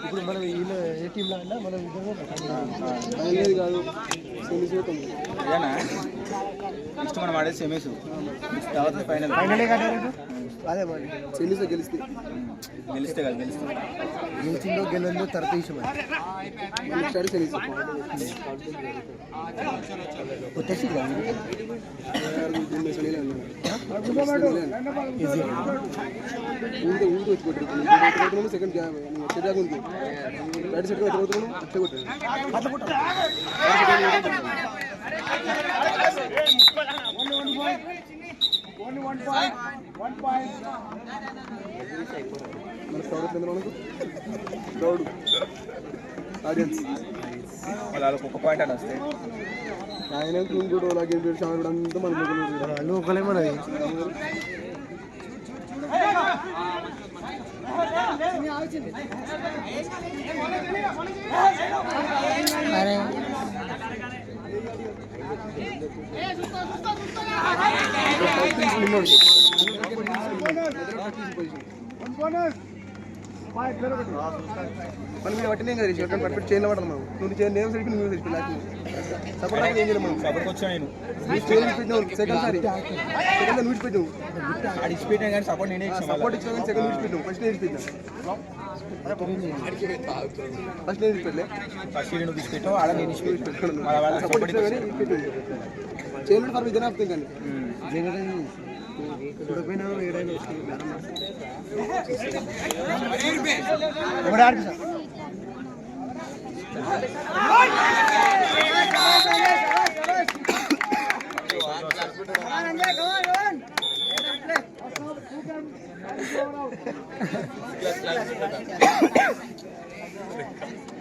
ఇప్పుడు మనం వీళ్ళు ఏ టీంలో అన్నా మనం కాదు నెక్స్ట్ మనం ఆడేది సెమీస్ తర్వాత ఫైనల్ ఫైనలే కదా అదే మరి సెమీస్ గెలిస్తే కదా గెలిచిందో గెలందో తర్వాత విషయం semis second right side crowd audience వాళ్ళకి ఒక పాయింట్ అని వస్తాయి ఆయన కూడా అలాగే కూడా అంతా మన ఒకలే మనది అరే మనం మీద పట్టినే కదా పర్ఫెక్ట్ చేయడం పడతాం మనం నువ్వు నేను సరికి నువ్వు సరికి సపోర్ట్ ఏం చేయలేము మనం సపోర్ట్ వచ్చా నేను సెకండ్ సారి సెకండ్ విడిచిపెట్టావు విడిచిపెట్టాను కానీ సపోర్ట్ నేనే సపోర్ట్ ఇచ్చాను కానీ సెకండ్ విడిచిపెట్టావు ఫస్ట్ నేను విడిచిపెట్టాను ఫస్ట్ నేను విడిచిపెట్టలే ఫస్ట్ నేను విడిచిపెట్టావు ఆడ నేను విడిచిపెట్టాను సపోర్ట్ ఇచ్చాను కానీ విడిచిపెట్టావు చేయలేదు ఫర్ విజన్ ఆపుతుంది కానీ చూడపోయినా ఏడైనా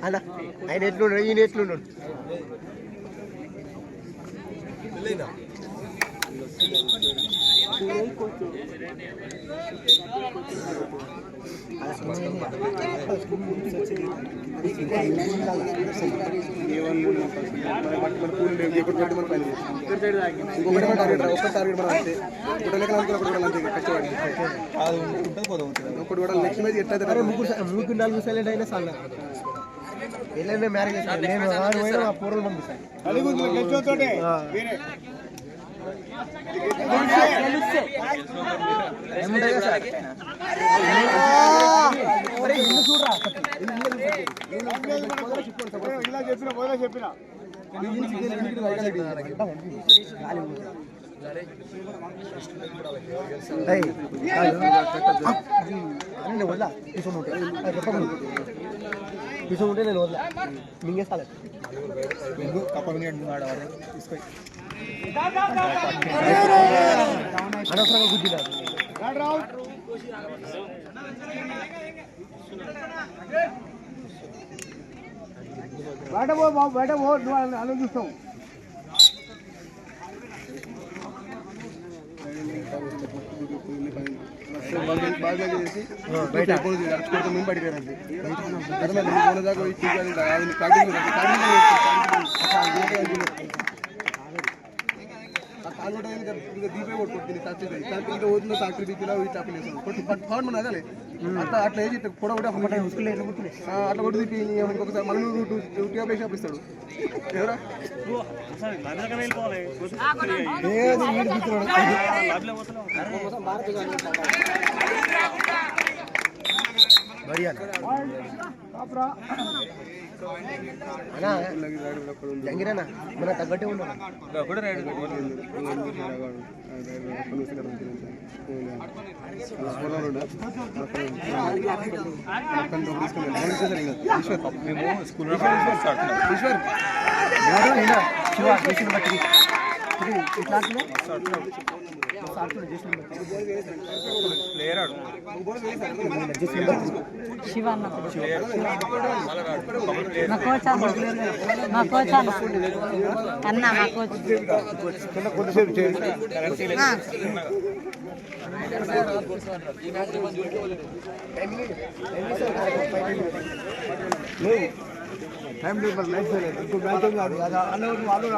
అలా ఆయన ఎట్లున్నాడు ఈయన ఎట్లున్నాడు ముగ్గురు నాలుగు సైలెంట్ అయినా సార్ వెళ్ళండి మ్యారేజ్ నేను ఆ పూర్వం పంపిస్తాను చెప్పిన వదలా తీసుకుంటే తీసుకుంటే నేను వదలా మింగేస్తాను అనవసరంగా గుద్దినాడు బయట పో బాబు బయట పో నువ్వు ఆలోచిస్తావు బాగా చేసి బయట మేము పడిపోయారండి దీపే కొట్టుకుంటుంది ఇంకా ఓదిలో ఫ్యాక్టరీ దీపిలో ఫాన్ మన అదే అట్లా అట్లా వేసి కూడా కూడా అట్లా కొట్టి దీపి ఇంకొకసారి మనం టూ ఆపిస్తాడు ఎవరా జంగిరేనా మన తగ్గట్టే ఉన్నాడు టైం టేబుల్ మ్యాచ్ ఇంకో మ్యాచ్ కాదు అది అన్న వాళ్ళు